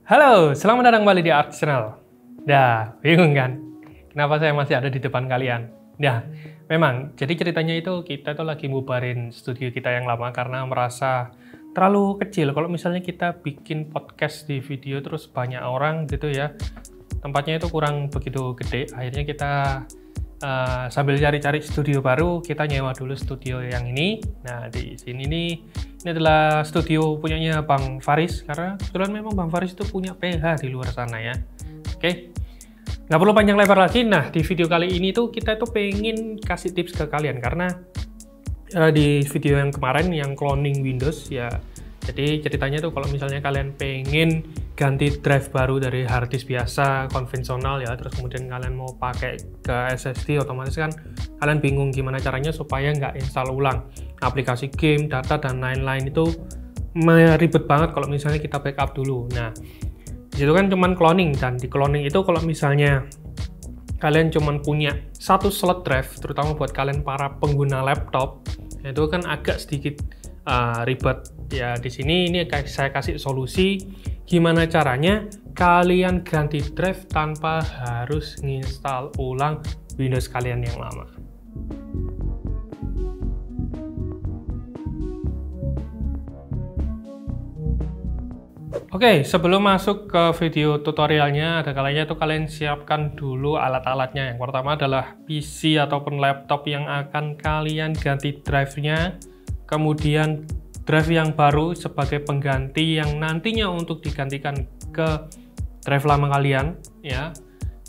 Halo, selamat datang kembali di Arch Channel. Bingung kan? Kenapa saya masih ada di depan kalian? Memang, jadi ceritanya itu kita tuh lagi bubarin studio kita yang lama karena merasa terlalu kecil. Kalau misalnya kita bikin podcast di video terus banyak orang gitu ya, tempatnya itu kurang begitu gede. Akhirnya kita sambil cari-cari studio baru, kita nyewa dulu studio yang ini. Nah, di sini nih, ini adalah studio punyanya Bang Faris, karena kebetulan memang Bang Faris itu punya PH di luar sana ya. Oke, nggak perlu panjang lebar lagi. Nah, di video kali ini tuh kita tuh pengen kasih tips ke kalian, karena di video yang kemarin yang cloning Windows ya, jadi ceritanya tuh kalau misalnya kalian pengen ganti drive baru dari hard disk biasa konvensional ya, terus kemudian kalian mau pakai ke SSD, otomatis kan kalian bingung gimana caranya supaya nggak install ulang aplikasi game, data, dan lain-lain. Itu ribet banget kalau misalnya kita backup dulu. Nah, disitu kan cuman cloning, dan di cloning itu kalau misalnya kalian cuman punya satu slot drive, terutama buat kalian para pengguna laptop, itu kan agak sedikit ribet ya. Di sini ini saya kasih solusi gimana caranya kalian ganti drive tanpa harus nginstal ulang Windows kalian yang lama. Oke, sebelum masuk ke video tutorialnya, ada kalanya tuh kalian siapkan dulu alat-alatnya. Yang pertama adalah PC ataupun laptop yang akan kalian ganti drive-nya, kemudian drive yang baru sebagai pengganti yang nantinya untuk digantikan ke drive lama kalian ya.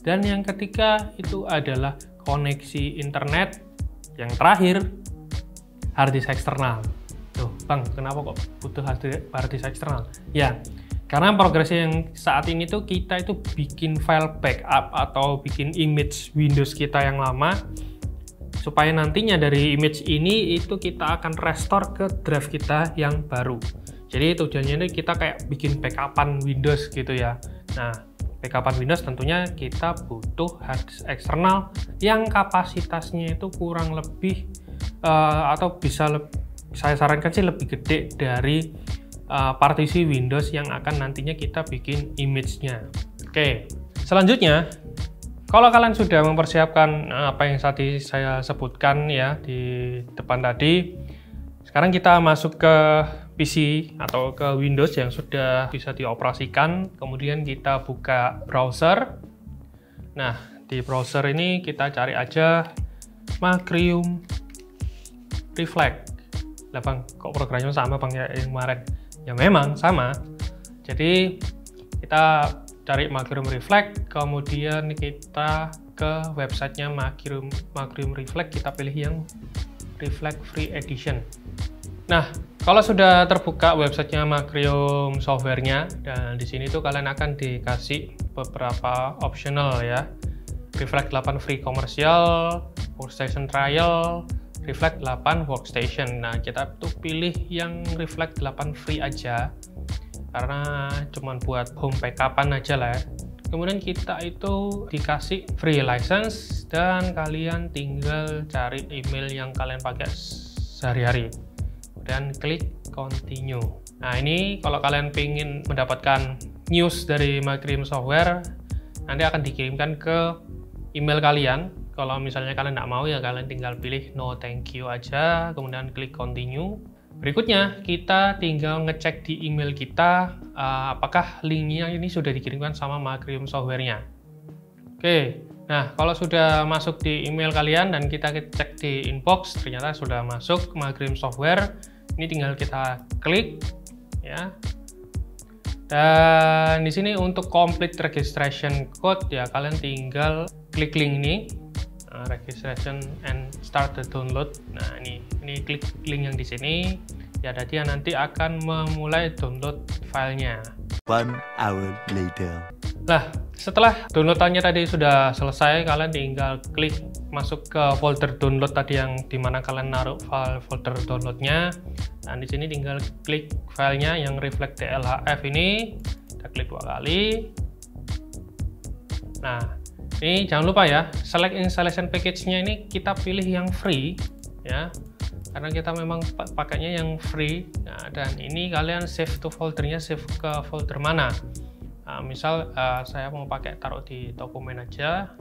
Dan yang ketiga itu adalah koneksi internet. Yang terakhir, hard disk eksternal. Tuh, Bang, kenapa kok butuh hard disk eksternal? Ya, karena progresnya yang saat ini tuh kita itu bikin file backup atau bikin image Windows kita yang lama, supaya nantinya dari image ini itu kita akan restore ke drive kita yang baru. Jadi tujuannya ini kita kayak bikin backupan Windows gitu ya. Nah, backupan Windows tentunya kita butuh hard disk eksternal yang kapasitasnya itu kurang lebih atau bisa saya sarankan sih lebih gede dari partisi Windows yang akan nantinya kita bikin image-nya. Oke, selanjutnya kalau kalian sudah mempersiapkan apa yang tadi saya sebutkan ya di depan tadi, sekarang kita masuk ke PC atau ke Windows yang sudah bisa dioperasikan. Kemudian kita buka browser. Nah, di browser ini kita cari aja Macrium Reflect. Lah Bang, kok programnya sama Bang ya yang kemarin? Ya memang sama. Jadi kita cari Macrium Reflect, kemudian kita ke websitenya Macrium Reflect, kita pilih yang Reflect Free Edition. Nah, kalau sudah terbuka websitenya Macrium softwarenya, dan di sini tuh kalian akan dikasih beberapa optional ya. Reflect 8 Free Commercial, Workstation Trial, Reflect 8 Workstation. Nah, kita tuh pilih yang Reflect 8 Free aja, karena cuman buat home backupan aja lah ya. Kemudian kita itu dikasih free license, dan kalian tinggal cari email yang kalian pakai sehari-hari dan klik continue. Nah, ini kalau kalian pengen mendapatkan news dari Macrium software, nanti akan dikirimkan ke email kalian. Kalau misalnya kalian nggak mau ya kalian tinggal pilih no thank you aja, kemudian klik continue. Berikutnya, kita tinggal ngecek di email kita apakah linknya ini sudah dikirimkan sama Macrium softwarenya. Oke, nah kalau sudah masuk di email kalian dan kita cek di inbox, ternyata sudah masuk Macrium software. Ini tinggal kita klik ya. Dan di sini untuk complete registration code ya, kalian tinggal klik link ini. Registration and start the download. Nah, ini klik link yang di sini ya, dia nanti akan memulai download filenya. 1 hour later. Nah, setelah downloadannya tadi sudah selesai, kalian tinggal klik masuk ke folder download tadi yang dimana kalian naruh file folder downloadnya. Dan di sini tinggal klik filenya yang Reflect DLHF ini, kita klik 2 kali. Nah, ini jangan lupa ya, select installation package-nya ini kita pilih yang free ya, karena kita memang pakainya yang free. Nah, dan ini kalian save to foldernya, save ke folder mana? Misal saya mau pakai taruh di dokumen aja.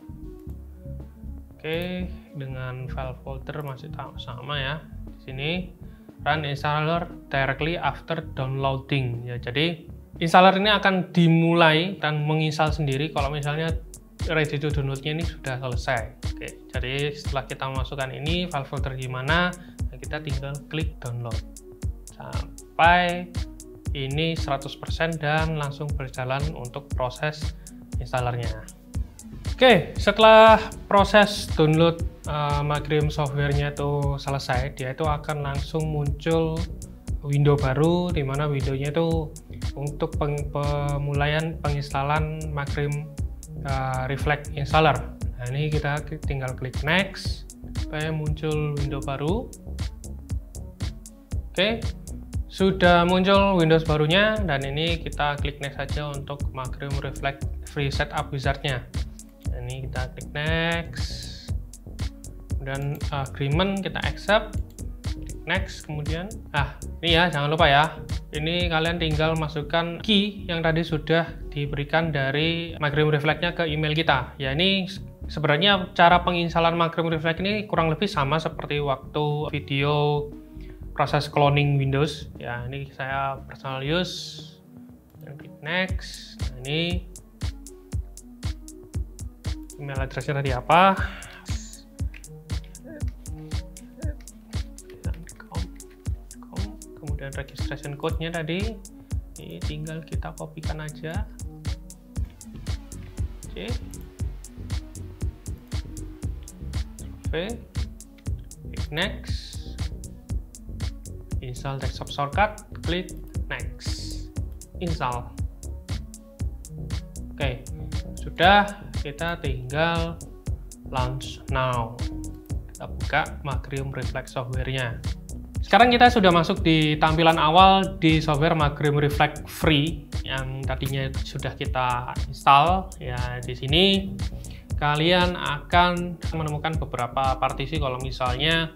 Oke, dengan file folder masih sama ya. Di sini run installer directly after downloading ya. Jadi installer ini akan dimulai dan menginstal sendiri kalau misalnya ready to download-nya ini sudah selesai. Oke, jadi setelah kita masukkan ini file folder gimana, kita tinggal klik download sampai ini 100% dan langsung berjalan untuk proses installernya. Oke, setelah proses download Magrium software-nya itu selesai, dia itu akan langsung muncul window baru, di mana windownya itu untuk pemulaian penginstalan Magrium Reflect Installer. Nah, ini kita tinggal klik next supaya muncul window baru. Oke, sudah muncul Windows barunya, dan ini kita klik next saja untuk Magrium Reflect Free Setup Wizard-nya. Ini kita klik next, kemudian agreement kita accept, klik next, kemudian ini ya, jangan lupa ya, ini kalian tinggal masukkan key yang tadi sudah diberikan dari Magrium Reflect-nya ke email kita. Ya, ini sebenarnya cara penginstalan Magrium Reflect ini kurang lebih sama seperti waktu video proses cloning Windows ya. Ini saya personal use dan klik next. Nah, ini email address-nya tadi apa, kemudian registration code-nya tadi ini tinggal kita kopikan aja. Oke, klik next, install desktop shortcut, klik next, install. Oke, sudah, kita tinggal launch now. Kita buka Magrium Reflect software-nya. Sekarang kita sudah masuk di tampilan awal di software Magrium Reflect Free yang tadinya sudah kita install. Ya, di sini kalian akan menemukan beberapa partisi kalau misalnya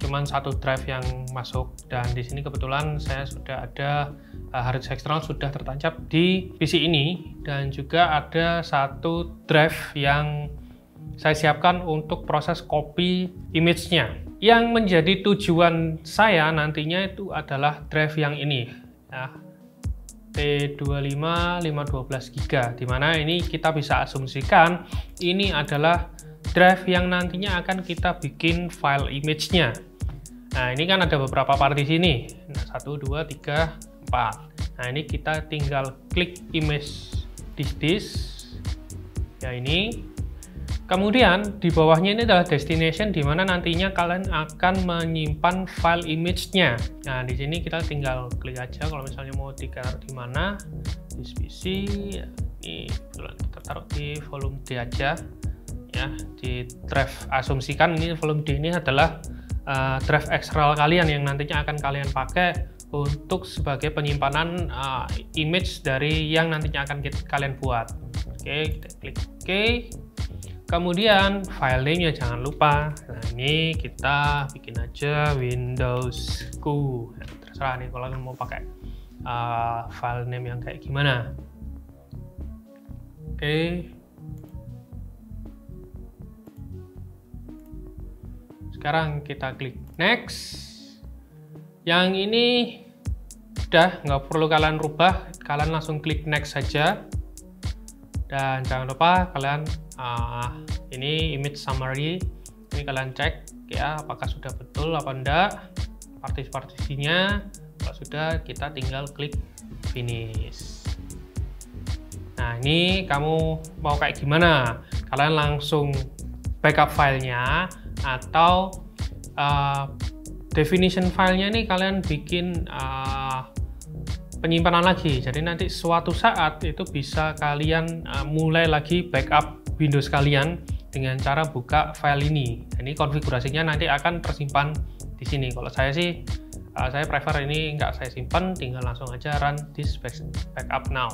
cuman satu drive yang masuk, dan di sini kebetulan saya sudah ada hard disk eksternal sudah tertancap di PC ini, dan juga ada satu drive yang saya siapkan untuk proses copy image-nya. Yang menjadi tujuan saya nantinya itu adalah drive yang ini ya, T25 512 GB, dimana ini kita bisa asumsikan ini adalah drive yang nantinya akan kita bikin file image-nya. Nah, ini kan ada beberapa partisi nih. Nah, 1, 2, 3, 4. Nah, ini kita tinggal klik image disk. Ya, ini. Kemudian di bawahnya ini adalah destination, di mana nantinya kalian akan menyimpan file image-nya. Nah, di sini kita tinggal klik aja kalau misalnya mau ditaruh di mana. Di PC. Ini kita taruh di volume D aja. Ya, di drive, asumsikan ini volume D ini adalah drive eksternal kalian yang nantinya akan kalian pakai untuk sebagai penyimpanan image dari yang nantinya akan kalian buat. Oke, kita klik OK. Kemudian file name-nya jangan lupa. Nah, ini kita bikin aja Windows ku. Nah, terserah nih kalau kalian mau pakai file name yang kayak gimana. Oke. Sekarang kita klik next. Yang ini udah nggak perlu kalian rubah, kalian langsung klik next saja. Dan jangan lupa kalian ini image summary, ini kalian cek ya apakah sudah betul apa enggak partisinya. Kalau sudah, kita tinggal klik finish. Nah, ini kamu mau kayak gimana? Kalian langsung backup filenya, atau definition filenya ini kalian bikin penyimpanan lagi. Jadi nanti suatu saat itu bisa kalian mulai lagi backup Windows kalian dengan cara buka file ini. Ini konfigurasinya nanti akan tersimpan di sini. Kalau saya sih, saya prefer ini nggak saya simpan, tinggal langsung aja run this backup now.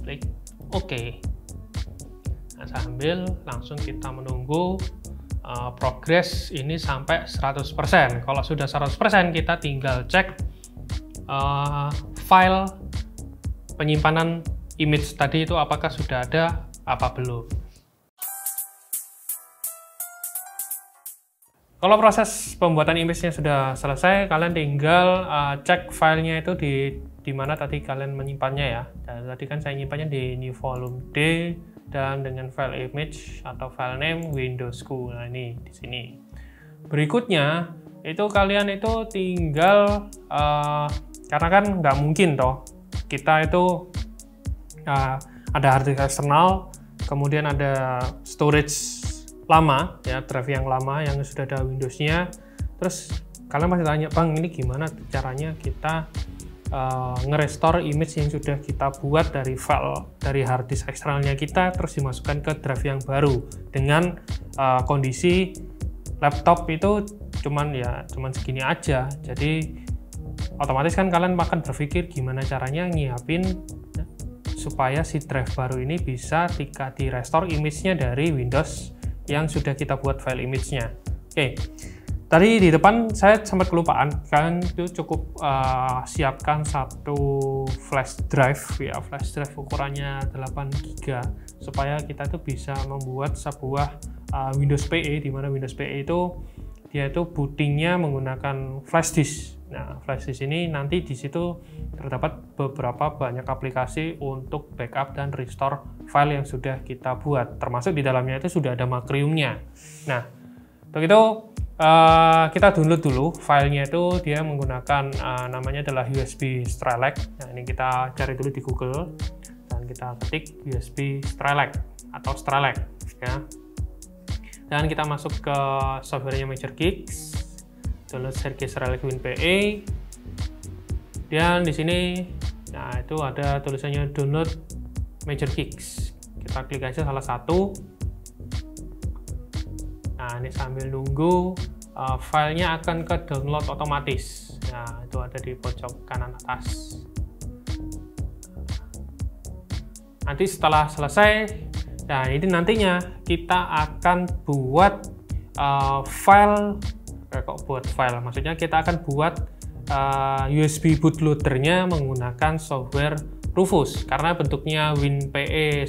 Klik OK. Nah, sambil langsung kita menunggu progress ini sampai 100%. Kalau sudah 100%, kita tinggal cek file penyimpanan image tadi itu apakah sudah ada apa belum. Kalau proses pembuatan image-nya sudah selesai, kalian tinggal cek filenya itu di mana tadi kalian menyimpannya ya. Dan tadi kan saya nyimpannya di new volume D dan dengan file image atau file name Windowsku. Nah ini di sini. Berikutnya itu kalian itu tinggal karena kan nggak mungkin toh kita itu ada hard disk eksternal, kemudian ada storage lama ya, drive yang lama yang sudah ada Windows-nya. Terus kalian pasti tanya, Bang, ini gimana caranya kita nge-restore image yang sudah kita buat dari file dari hard disk eksternalnya kita, terus dimasukkan ke drive yang baru dengan kondisi laptop itu cuman segini aja. Jadi otomatis kan kalian akan berpikir gimana caranya nyiapin supaya si drive baru ini bisa di restore image-nya dari Windows yang sudah kita buat file image-nya. Oke, tadi di depan saya sempat kelupaan, kalian itu cukup siapkan satu flash drive ya, flash drive ukurannya 8 GB supaya kita itu bisa membuat sebuah Windows PE, di mana Windows PE itu dia itu bootingnya menggunakan flash disk. Nah, flash disk ini nanti di situ terdapat beberapa banyak aplikasi untuk backup dan restore file yang sudah kita buat, termasuk di dalamnya itu sudah ada Macrium-nya. Nah, untuk itu kita download dulu filenya, itu dia menggunakan namanya adalah USB Strelec. Nah, ini kita cari dulu di Google dan kita ketik USB Strelec atau Strelec ya. Dan kita masuk ke softwarenya MajorGigs, download Sergey Strelec WinPE. Dan di sini, nah itu ada tulisannya download MajorGigs. Kita klik aja salah satu. Nah ini sambil nunggu filenya akan ke download otomatis. Nah itu ada di pojok kanan atas. Nanti setelah selesai, nah ini nantinya kita akan buat file, maksudnya kita akan buat USB bootloadernya menggunakan software Rufus, karena bentuknya WinPE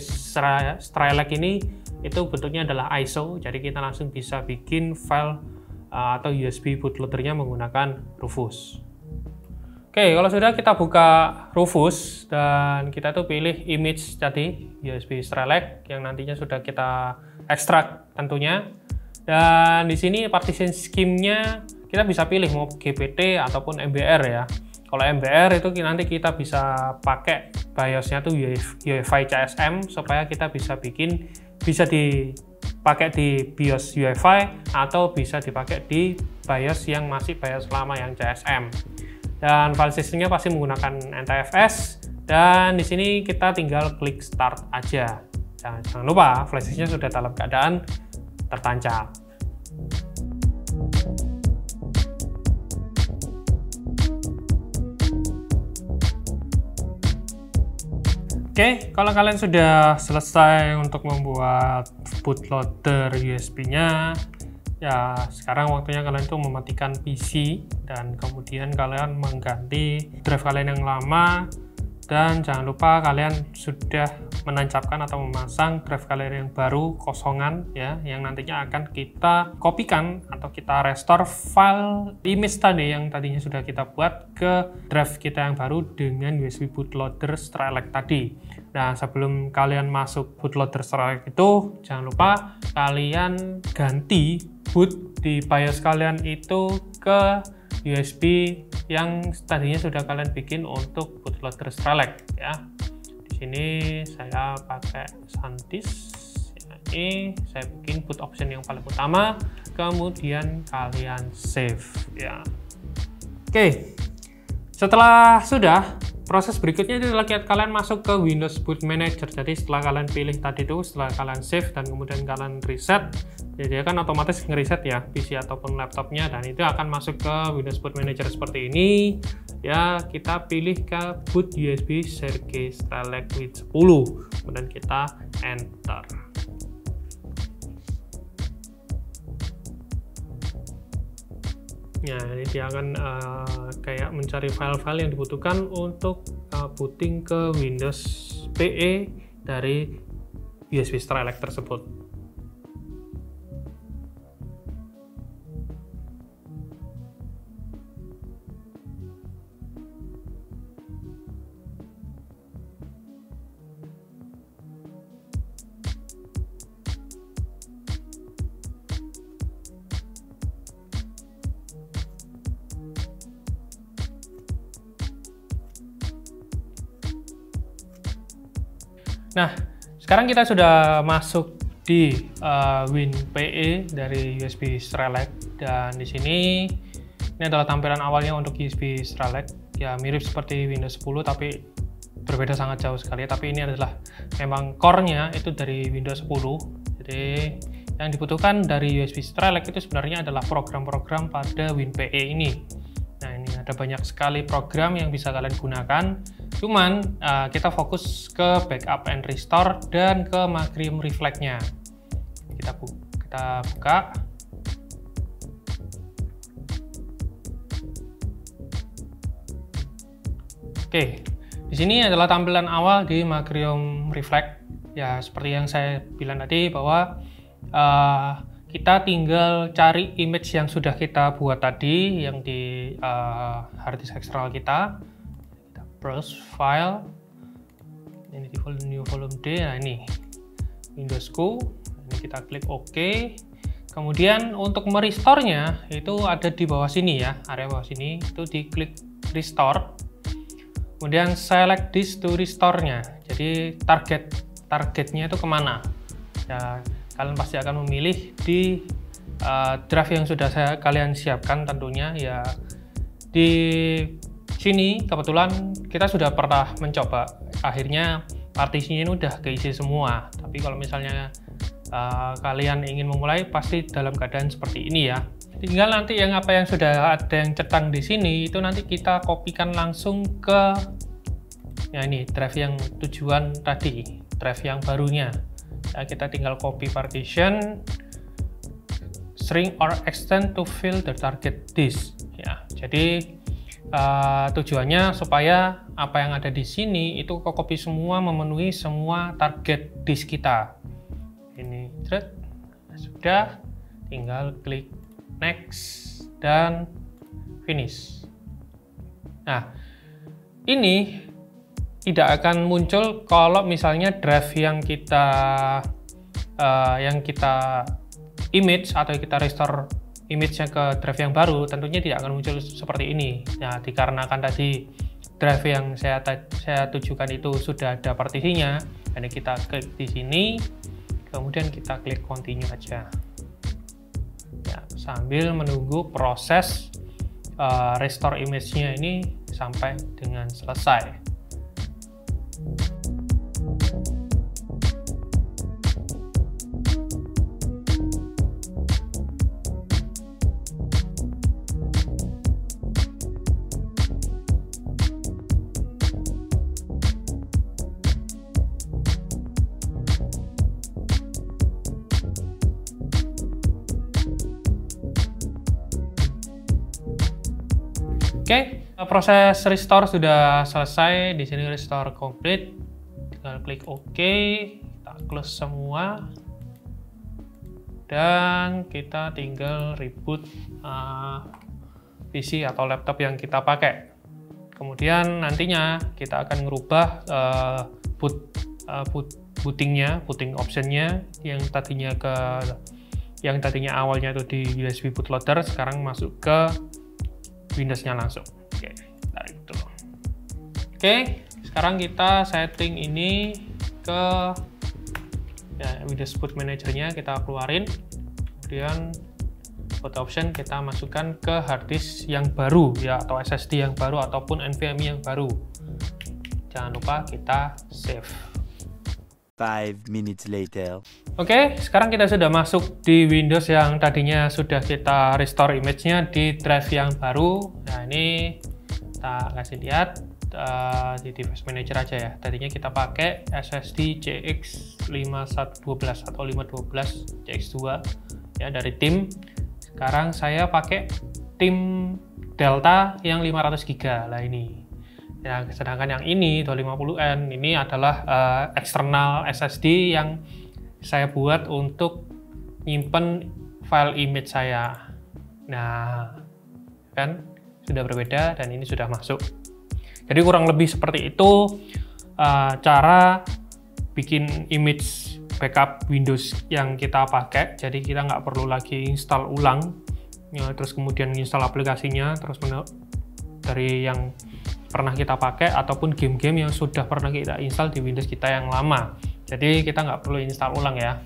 Strelec ini itu bentuknya adalah ISO, jadi kita langsung bisa bikin file atau USB bootloadernya menggunakan Rufus. Oke, kalau sudah kita buka Rufus dan kita tuh pilih image tadi USB Strelec yang nantinya sudah kita ekstrak tentunya. Dan di sini partition scheme-nya kita bisa pilih mau GPT ataupun MBR ya. Kalau MBR itu nanti kita bisa pakai BIOS-nya tuh UEFI CSM supaya kita bisa dipakai di BIOS UEFI atau bisa dipakai di BIOS yang masih BIOS lama yang CSM. Dan file systemnya pasti menggunakan NTFS, dan di sini kita tinggal klik start aja. Jangan lupa flash disknya sudah dalam keadaan tertancap. Oke, kalau kalian sudah selesai untuk membuat bootloader USB-nya, ya sekarang waktunya kalian tuh mematikan PC dan kemudian kalian mengganti drive kalian yang lama, dan jangan lupa kalian sudah menancapkan atau memasang drive kalian yang baru kosongan ya, yang nantinya akan kita kopikan atau kita restore file image tadi yang tadinya sudah kita buat ke drive kita yang baru dengan USB bootloader Strelec tadi. Nah, sebelum kalian masuk bootloader Strelec itu, jangan lupa kalian ganti boot di BIOS kalian itu ke USB yang tadinya sudah kalian bikin untuk bootloader Strelec ya. Di sini saya pakai SanDisk. Ini saya bikin boot option yang paling utama, kemudian kalian save ya. Oke. Setelah sudah, proses berikutnya itu adalah kalian masuk ke Windows Boot Manager. Jadi setelah kalian pilih tadi itu, setelah kalian save dan kemudian kalian reset, jadi akan otomatis ngereset ya PC ataupun laptopnya, dan itu akan masuk ke Windows Boot Manager seperti ini. Ya, kita pilih ke boot USB Sergey Strelec with 10, kemudian kita enter. Nah, ini dia akan kayak mencari file-file yang dibutuhkan untuk booting ke Windows PE dari USB Strelec tersebut. Nah, sekarang kita sudah masuk di WinPE dari USB Strelec, dan di sini ini adalah tampilan awalnya untuk USB Strelec. Ya, mirip seperti Windows 10 tapi berbeda sangat jauh sekali. Tapi ini adalah memang core-nya itu dari Windows 10. Jadi yang dibutuhkan dari USB Strelec itu sebenarnya adalah program-program pada WinPE ini. Nah, ini ada banyak sekali program yang bisa kalian gunakan. Cuman kita fokus ke backup and restore dan ke Macrium Reflect-nya. Kita buka. Oke, di sini adalah tampilan awal di Macrium Reflect. Ya, seperti yang saya bilang tadi bahwa kita tinggal cari image yang sudah kita buat tadi yang di hard disk eksternal kita. Kita browse file. Ini di new volume D. Nah, ini Windowsku. Ini kita klik OK. Kemudian untuk merestore-nya itu ada di bawah sini ya, area bawah sini itu diklik restore. Kemudian select disk to restore-nya. Jadi targetnya itu kemana? Ya, kalian pasti akan memilih di drive yang sudah kalian siapkan tentunya. Ya, di sini kebetulan kita sudah pernah mencoba. Akhirnya partisinya ini udah keisi semua. Tapi kalau misalnya kalian ingin memulai, pasti dalam keadaan seperti ini ya. Tinggal nanti yang apa yang sudah ada yang centang di sini itu nanti kita kopikan langsung ke ya ini drive yang tujuan tadi, drive yang barunya. Ya, kita tinggal copy partition, shrink or extend to fill the target disk. Ya, jadi tujuannya supaya apa yang ada di sini itu copy semua, memenuhi semua target disk kita. Ini sudah, tinggal klik next dan finish. Nah, ini tidak akan muncul kalau misalnya drive yang kita image atau kita restore image-nya ke drive yang baru, tentunya tidak akan muncul seperti ini. Nah, dikarenakan tadi drive yang saya tujukan itu sudah ada partisinya, jadi kita klik di sini, kemudian kita klik continue aja. Ya, sambil menunggu proses restore image-nya ini sampai dengan selesai. Oke, proses restore sudah selesai. Di sini restore complete. Tinggal klik OK, kita close semua, dan kita tinggal reboot PC atau laptop yang kita pakai. Kemudian nantinya kita akan merubah booting optionnya yang tadinya awalnya itu di USB bootloader, sekarang masuk ke Windows-nya langsung. Oke, tarik dulu. Oke, sekarang kita setting ini ke ya, Windows Boot Manager-nya kita keluarin. Kemudian boot option kita masukkan ke hard disk yang baru ya, atau SSD yang baru ataupun NVMe yang baru. Jangan lupa kita save. 5 minutes later. Oke, sekarang kita sudah masuk di Windows yang tadinya sudah kita restore image-nya di drive yang baru. Nah, ini kita kasih lihat di device manager aja ya. Tadinya kita pakai SSD CX5112 atau 512 CX2 ya dari tim. Sekarang saya pakai tim Delta yang 500 GB lah ini. Ya, sedangkan yang ini 250N ini adalah eksternal SSD yang saya buat untuk nyimpen file image saya. Nah, kan sudah berbeda dan ini sudah masuk. Jadi kurang lebih seperti itu cara bikin image backup Windows yang kita pakai. Jadi kita nggak perlu lagi install ulang, ya, terus kemudian install aplikasinya terus dari yang pernah kita pakai ataupun game-game yang sudah pernah kita install di Windows kita yang lama. Jadi kita nggak perlu install ulang ya.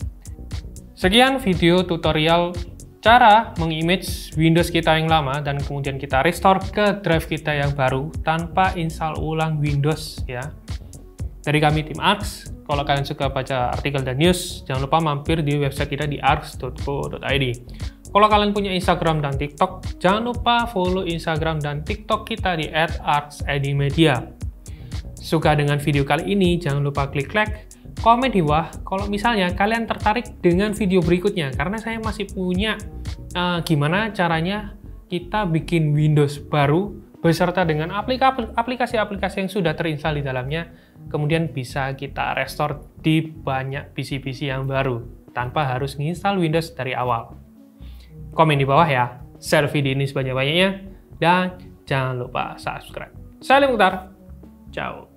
Sekian video tutorial cara mengimage Windows kita yang lama dan kemudian kita restore ke drive kita yang baru tanpa install ulang Windows ya. Dari kami tim ARX. Kalau kalian suka baca artikel dan news, jangan lupa mampir di website kita di arx.co.id. Kalau kalian punya Instagram dan TikTok, jangan lupa follow Instagram dan TikTok kita di @arxedmedia. Suka dengan video kali ini, jangan lupa klik like, komen di bawah kalau misalnya kalian tertarik dengan video berikutnya, karena saya masih punya gimana caranya kita bikin Windows baru beserta dengan aplikasi-aplikasi yang sudah terinstall di dalamnya, kemudian bisa kita restore di banyak PC-PC yang baru tanpa harus menginstal Windows dari awal. Komen di bawah ya, share video ini sebanyak-banyaknya, dan jangan lupa subscribe. Salim Mukhtar, ciao.